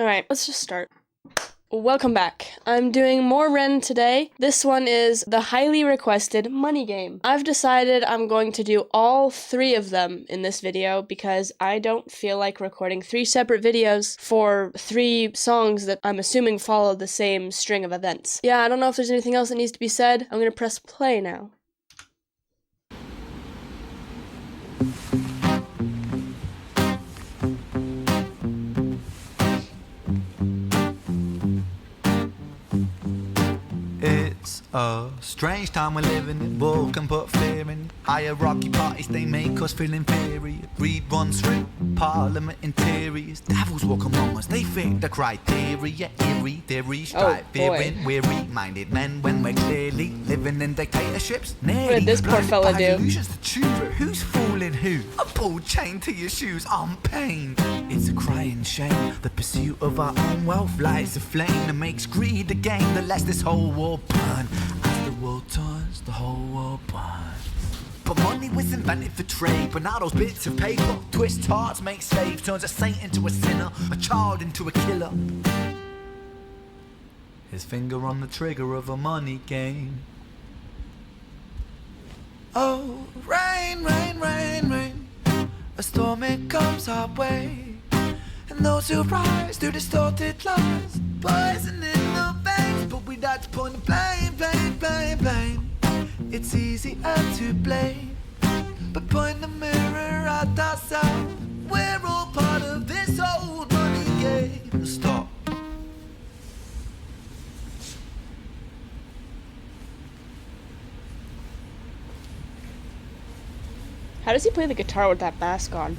Alright, let's just start. Welcome back. I'm doing more Ren today. This one is the highly requested money game. I've decided I'm going to do all 3 of them in this video because I don't feel like recording 3 separate videos for 3 songs that I'm assuming follow the same string of events. Yeah, I don't know if there's anything else that needs to be said. I'm gonna press play now. It's a strange time we're living in. War can put fear in. Hierarchy parties, they make us feel inferior. Greed runs through parliament interiors. Devils walk among us, they fit the criteria. Eerie theories, strive, fearing, weary-minded men when we're clearly living in dictatorships. What did this poor fella do? Illusions to choose, but who's fooling who? A ball chained to your shoes, I'm pained. It's a crying shame. The pursuit of our own wealth lights a flame that makes greed a game that lets this whole war burn. As the world turns, the whole world burns. But money was invented for trade, but now those bits of paper twist hearts, make slaves, turns a saint into a sinner, a child into a killer. His finger on the trigger of a money game. Oh, rain, rain, rain, rain. A storm it comes our way, and those who rise through distorted lies, poison in the veins. But we like to point the blame, blame, blame, blame. It's easier to blame, but point the mirror at ourselves. We're all part of this old money game. Stop. How does he play the guitar with that mask on?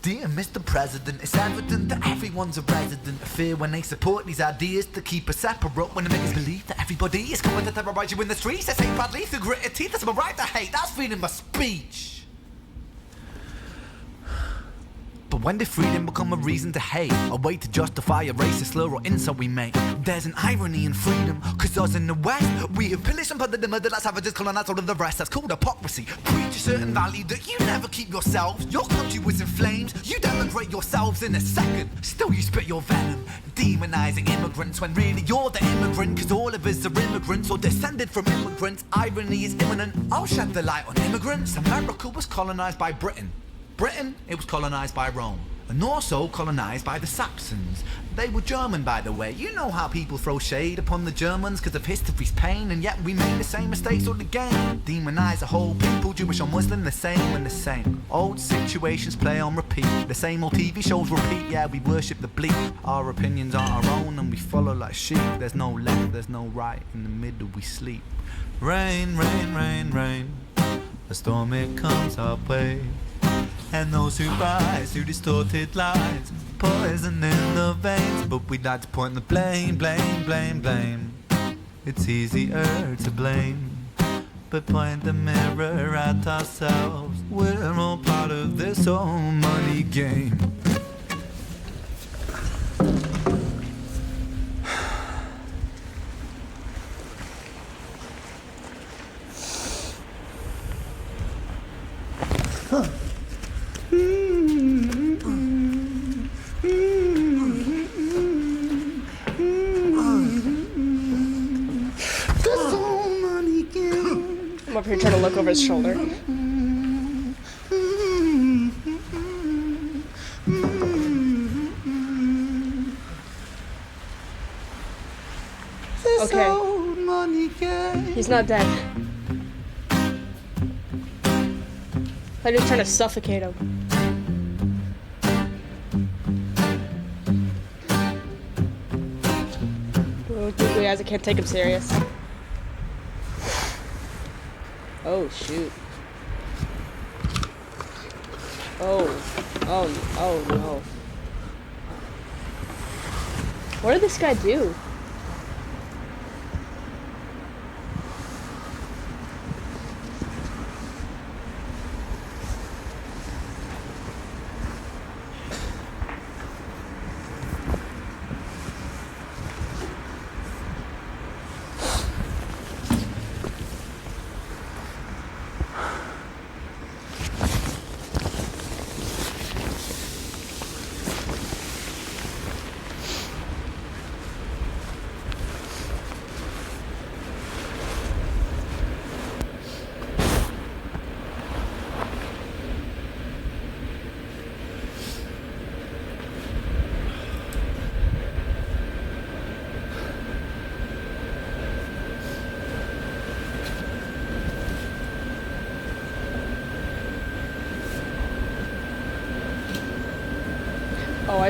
Dear Mr. President, it's evident that everyone's a resident of fear when they support these ideas to keep us separate, when they make us believe that everybody is coming to terrorize you in the streets. They say badly through gritted teeth, that's my right to hate, that's freedom of speech. But when did freedom become a reason to hate? A way to justify a racist slur or insult we make? There's an irony in freedom, cause us in the West, we have pillaged and plundered and murdered like savages, colonized all of the rest. That's called hypocrisy. Preach a certain value that you never keep yourselves. Your country was in flames, you denigrate yourselves in a second. Still you spit your venom, demonizing immigrants when really you're the immigrant, cause all of us are immigrants or descended from immigrants. Irony is imminent. I'll shed the light on immigrants. America was colonized by Britain. Britain, it was colonized by Rome, and also colonized by the Saxons. They were German, by the way. You know how people throw shade upon the Germans because of history's pain, and yet we made the same mistakes all again. Demonize a whole people, Jewish or Muslim, the same and the same. Old situations play on repeat, the same old TV shows repeat. Yeah, we worship the bleak. Our opinions aren't our own and we follow like sheep. There's no left, there's no right, in the middle we sleep. Rain, rain, rain, rain. A storm it comes our way, and those who rise through distorted lies, poison in the veins. But we like to point the blame, blame, blame, blame. It's easier to blame, but point the mirror at ourselves. We're all part of this old money game. I'm up here trying to look over his shoulder. Okay. He's not dead. I'm just trying to suffocate him. Oh, googly eyes, I can't take him serious. Oh, shoot. Oh no. What did this guy do?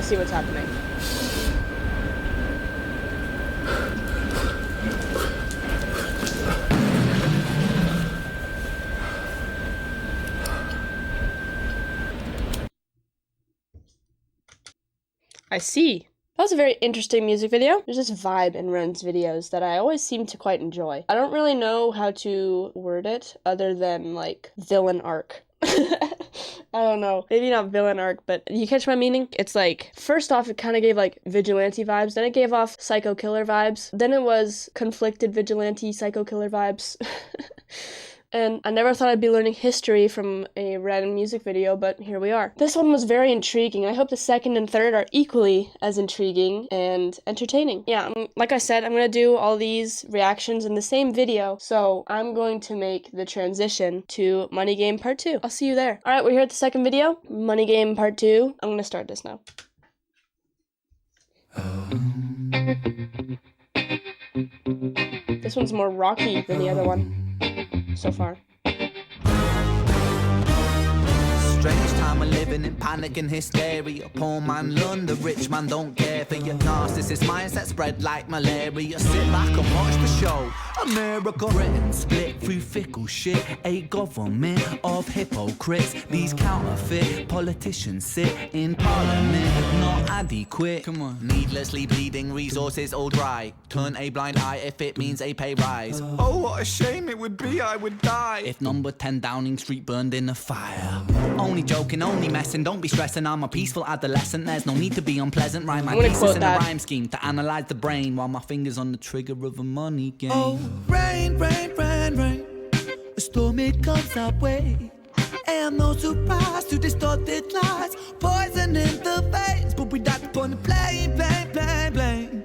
I see what's happening. I see. That was a very interesting music video. There's this vibe in Ren's videos that I always seem to quite enjoy. I don't really know how to word it other than, like, villain arc. I don't know. Maybe not villain arc, but you catch my meaning? It's like, first off, it kind of gave, like, vigilante vibes. Then it gave off psycho killer vibes. Then it was conflicted vigilante psycho killer vibes. And I never thought I'd be learning history from a random music video, but here we are. This one was very intriguing. I hope the second and third are equally as intriguing and entertaining. Yeah, like I said, I'm going to do all these reactions in the same video, so I'm going to make the transition to Money Game Part 2. I'll see you there. Alright, we're here at the second video, Money Game Part 2. I'm going to start this now. This one's more rocky than the other one so far. Strange time we're living in panic and hysteria. Poor man learn, the rich man don't care for your narcissist mindset spread like malaria. Sit back and watch the show. America, Britain split through fickle shit. A government of hypocrites. These counterfeit politicians sit in parliament, not adequate. Come on. Needlessly bleeding, resources all dry. Turn a blind eye if it means a pay rise. Oh, what a shame it would be, I would die if number 10 Downing Street burned in a fire. Only joking, only messing, don't be stressing. I'm a peaceful adolescent, there's no need to be unpleasant. Write my thesis in a rhyme scheme to analyze the brain while my fingers on the trigger of a money game. Oh, rain, rain, rain, rain, a storm it comes our way. And no surprise to distorted lies, poison in the veins, but we died upon the blame, blame, blame, blame.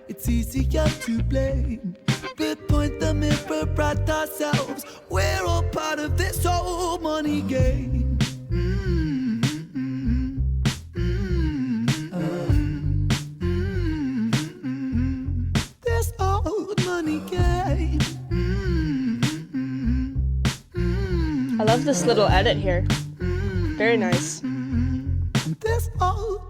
It's easier to blame. We point the mirror at ourselves. We're all part of this whole money game. This old money game. I love this little edit here. Very nice. This old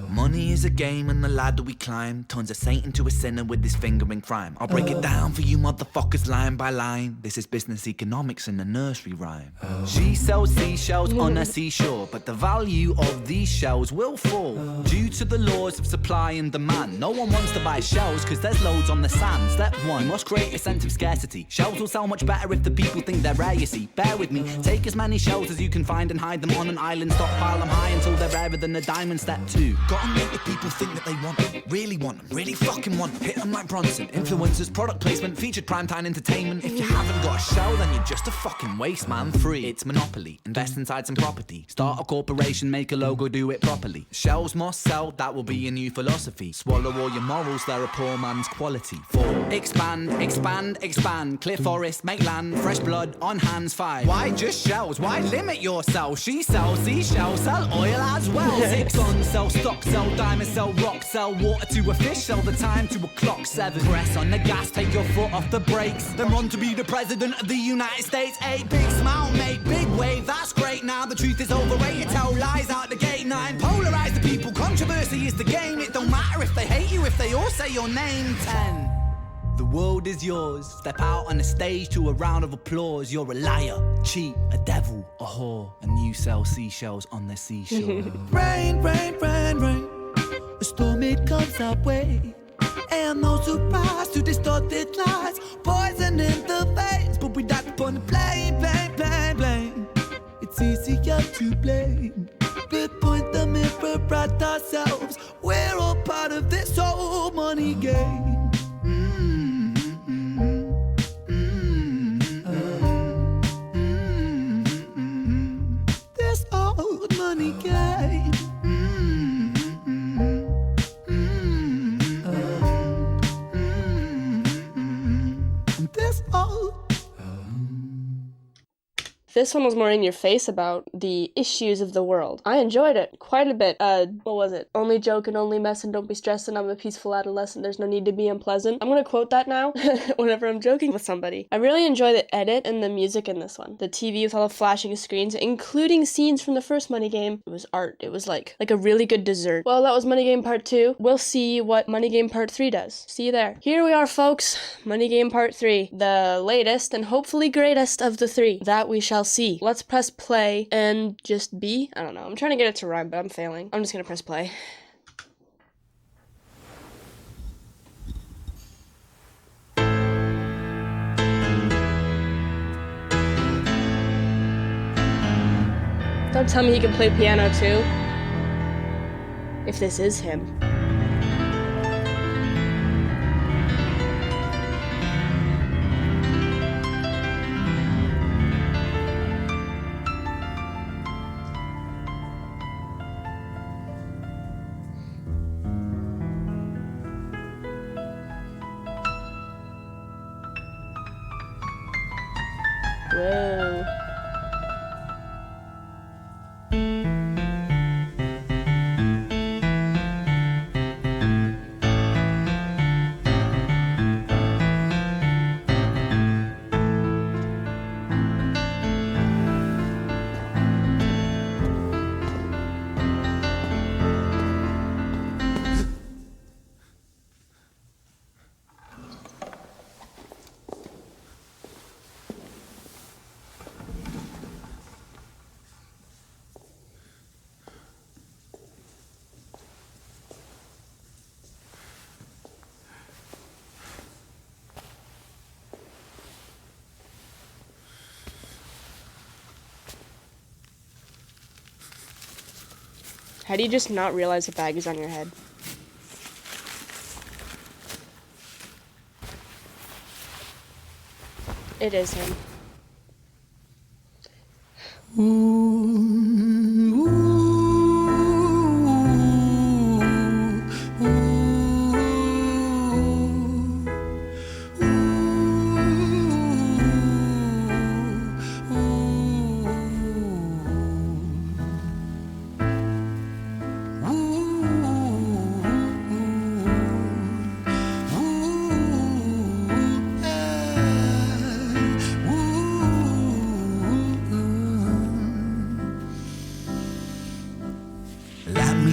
money is a game and the ladder we climb turns a saint into a sinner with his finger in crime. I'll break it down for you motherfuckers line by line. This is business economics in a nursery rhyme. She sells seashells on a seashore, but the value of these shells will fall due to the laws of supply and demand. No one wants to buy shells because there's loads on the sand. Step one, must create a sense of scarcity. Shells will sell much better if the people think they're rare, you see. Bear with me, take as many shells as you can find and hide them on an island. Stockpile them high until they're rarer than a diamond. Step two, gotta make the people think that they want them, really fucking want them. Hit them like Bronson. Influencers, product placement, featured primetime entertainment. If you haven't got a shell, then you're just a fucking waste man. Free, it's monopoly. Invest inside some property. Start a corporation, make a logo, do it properly. Shells must sell, that will be a new philosophy. Swallow all your morals, they're a poor man's quality. 4, expand, expand, expand. Clear forest, make land, fresh blood on hands. 5, why just shells? Why limit yourself? She sells seashells, sell oil as well. 6, guns, sell stock, sell diamonds, sell rock, sell water to a fish, sell the time to a clock. 7, press on the gas, take your foot off the brakes, then run to be the president of the United States. 8, big smile, make big wave, that's great. Now the truth is overrated, tell lies out the gate. 9, polarize the people, controversy is the game. It don't matter if they hate you, if they all say your name. 10, the world is yours. Step out on the stage to a round of applause. You're a liar, cheat, a devil, a whore, and you sell seashells on the seashore. Rain, rain, rain, rain, a storm it comes our way. And no surprise to distorted lies, poison in the veins, but we died upon the blame, blame, blame, blame. It's easier to blame. We point the mirror at ourselves. We're all part of this whole money game. This old money game. This one was more in your face about the issues of the world. I enjoyed it quite a bit. What was it? Only joke and only mess and don't be stressing. I'm a peaceful adolescent. There's no need to be unpleasant. I'm gonna quote that now whenever I'm joking with somebody. I really enjoy the edit and the music in this one. The TV with all the flashing screens, including scenes from the first Money Game. It was art. It was like a really good dessert. Well, that was Money Game Part 2. We'll see what Money Game Part 3 does. See you there. Here we are, folks. Money Game Part 3. The latest and hopefully greatest of the 3. That we shall see. Let's press play and just be. I don't know. I'm trying to get it to rhyme, but I'm failing. I'm just gonna press play. Don't tell me he can play piano too. If this is him. Whoa. How do you just not realize the bag is on your head? It is him.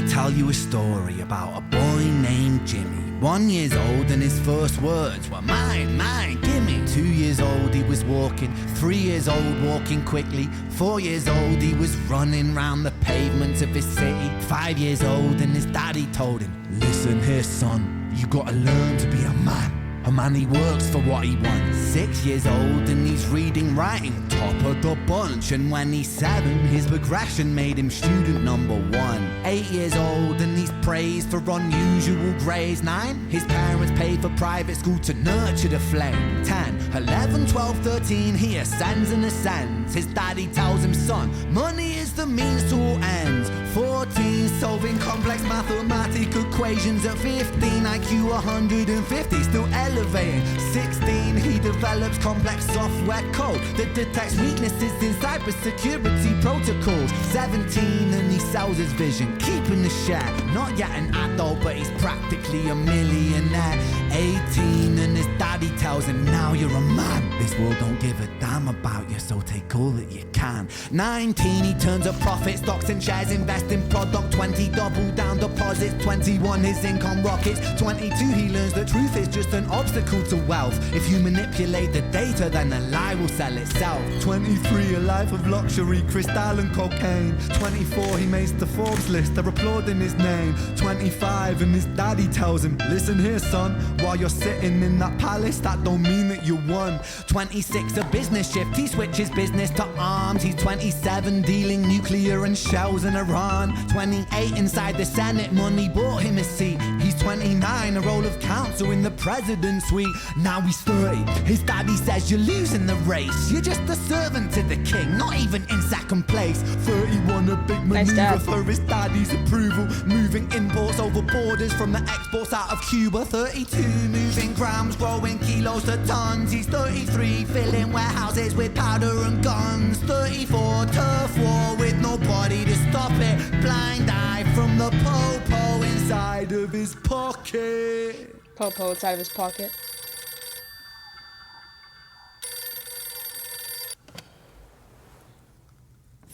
Tell you a story about a boy named Jimmy. 1 year old and his first words were mine, mine, gimme. 2 years old he was walking, 3 years old walking quickly. 4 years old he was running round the pavements of his city. 5 years old and his daddy told him, listen here son, you gotta learn to be a man. A man, he works for what he wants. 6 years old and he's reading, writing, top of the bunch. And when he's 7, his progression made him student number 1. 8 years old and he's praised for unusual grades. 9, his parents paid for private school to nurture the flame. 10, 11, 12, 13, he ascends and ascends. His daddy tells him, son, money is the means to all ends. 14, solving complex mathematical equations. At 15, IQ 150, still elevating. 16, he develops complex software code that detects weaknesses in cybersecurity protocols. 17, and he sells his vision, keeping the share. Not yet an adult, but he's practically a millionaire. 18, and his daddy tells him, now you're a man. This world don't give a damn about you, so take all that you can. 19, he turns a profit, stocks and shares, invest in product. 20, double down deposits. 21, his income rockets. 22, he learns that truth is just an obstacle to wealth. If you manipulate the data, then the lie will sell itself. 23, a life of luxury, crystal and cocaine. 24, he makes the Forbes list, they're applauding his name. 25, and his daddy tells him, listen here son, while you're sitting in that palace, that don't mean that you won. 26, a business shift, he switches business to arms. He's 27, dealing nuclear and shells in Iran. 28, inside the Senate, money bought him a seat. He's 29, a role of counsel in the president's suite. Now he's 30, his daddy says you're losing the race. You're just a servant to the king, not even in second place. 31, a big maneuver for his daddy's approval. Moving imports over borders from the exports out of Cuba. 32, moving grams, growing kilos to tons. He's 33, filling warehouses with powder and guns. 34, turf war with nobody to stop it. Blind eye from the popo inside of his pocket. Popo inside of his pocket.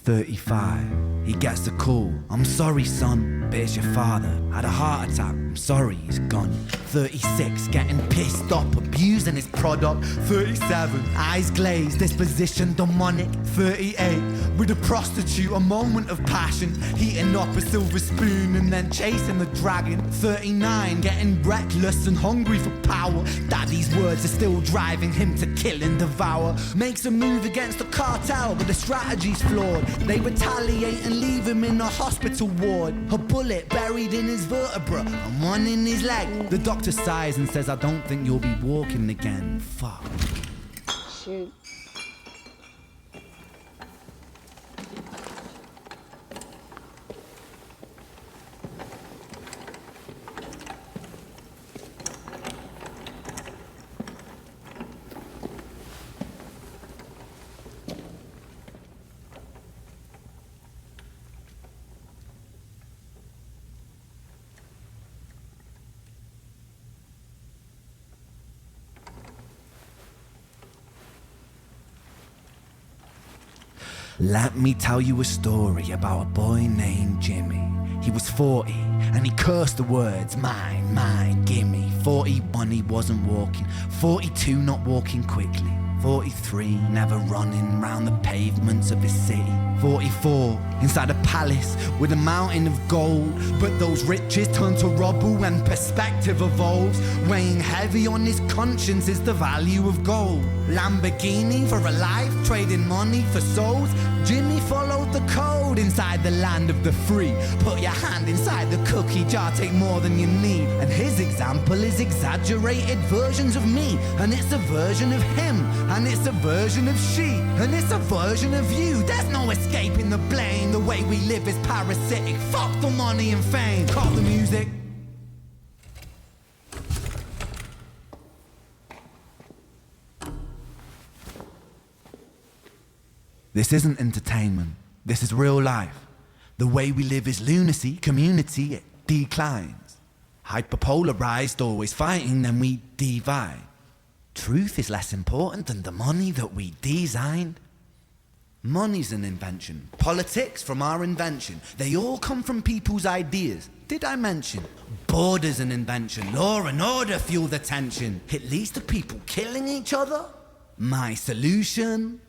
"35, he gets a call. I'm sorry, son, but it's your father. Had a heart attack. I'm sorry, he's gone. 36, getting pissed off, abusing his product. 37, eyes glazed, disposition demonic. 38, with a prostitute, a moment of passion, heating up a silver spoon and then chasing the dragon. 39, getting reckless and hungry for power. Daddy's words are still driving him to kill and devour. Makes a move against the cartel, but the strategy's flawed. They retaliate and leave him in a hospital ward. A bullet buried in his vertebra and one in his leg. The doctor sighs and says, I don't think you'll be walking again. Fuck. Shoot. Let me tell you a story about a boy named Jimmy. He was 40 and he cursed the words, mine, mine, gimme. 41 he wasn't walking, 42 not walking quickly, 43 never running round the pavements of his city, 44 inside a palace with a mountain of gold. But those riches turn to rubble when perspective evolves. Weighing heavy on his conscience is the value of gold. Lamborghini for a life, trading money for souls. Jimmy followed the code inside the land of the free. Put your hand inside the cookie jar, take more than you need. And his example is exaggerated versions of me. And it's a version of him, and it's a version of she, and it's a version of you. There's no escaping the blame. The way we live is parasitic. Fuck the money and fame. Cut the music. This isn't entertainment. This is real life. The way we live is lunacy. Community, it declines. Hyperpolarized, always fighting, then we divide. Truth is less important than the money that we designed. Money's an invention. Politics from our invention. They all come from people's ideas. Did I mention? Border's an invention. Law and order fuel the tension. It leads to people killing each other. My solution?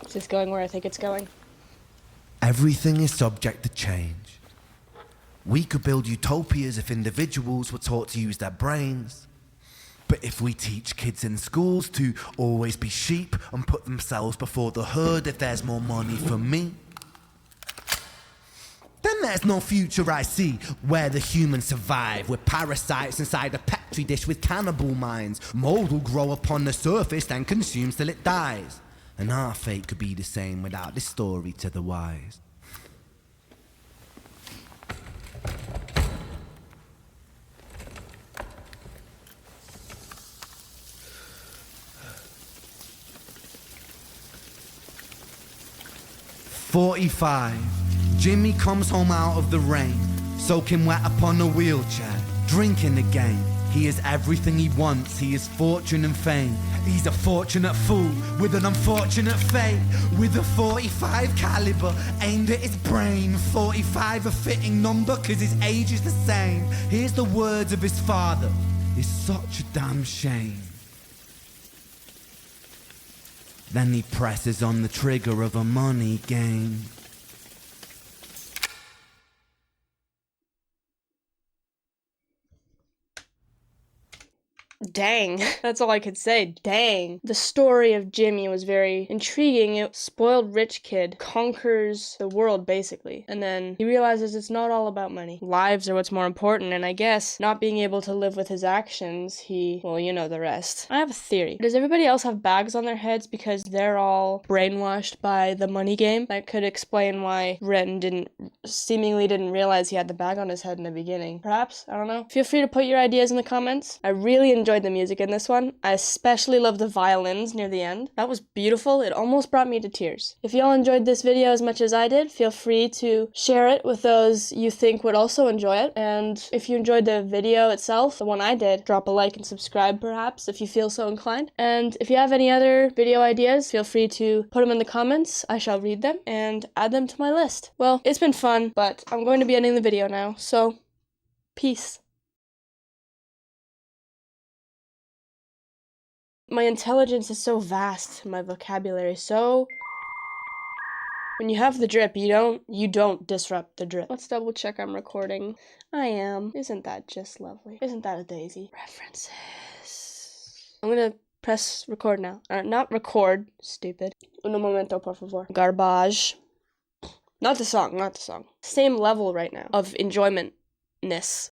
Is this going where I think it's going? Everything is subject to change. We could build utopias if individuals were taught to use their brains. But if we teach kids in schools to always be sheep and put themselves before the herd if there's more money for me, then there's no future I see where the humans survive. We're parasites inside a petri dish with cannibal minds. Mold will grow upon the surface and consume till it dies. And our fate could be the same without this story to the wise. "45, Jimmy comes home out of the rain, soaking wet upon a wheelchair, drinking again. He is everything he wants, he is fortune and fame. He's a fortunate fool with an unfortunate fate. With a 45 caliber aimed at his brain. 45 a fitting number cause his age is the same. Here's the words of his father, it's such a damn shame. Then he presses on the trigger of a money game. dang. That's all I could say. Dang. The story of Jimmy was very intriguing. A spoiled rich kid conquers the world, basically. And then he realizes it's not all about money. Lives are what's more important, and I guess not being able to live with his actions, well, you know the rest. I have a theory. Does everybody else have bags on their heads because they're all brainwashed by the money game? That could explain why Ren seemingly didn't realize he had the bag on his head in the beginning. Perhaps? I don't know. Feel free to put your ideas in the comments. I really enjoyed the music in this one. I especially love the violins near the end. That was beautiful. It almost brought me to tears. If y'all enjoyed this video as much as I did, feel free to share it with those you think would also enjoy it. And if you enjoyed the video itself, the one I did, drop a like and subscribe perhaps if you feel so inclined. And if you have any other video ideas, feel free to put them in the comments. I shall read them and add them to my list. Well, it's been fun, but I'm going to be ending the video now, so peace. My intelligence is so vast, my vocabulary so... When you have the drip, you don't disrupt the drip. Let's double check I'm recording. I am. Isn't that just lovely? Isn't that a daisy? References. I'm gonna press record now. Not record, stupid. Un momento, por favor. Garbage. Not the song. Same level right now of enjoyment-ness.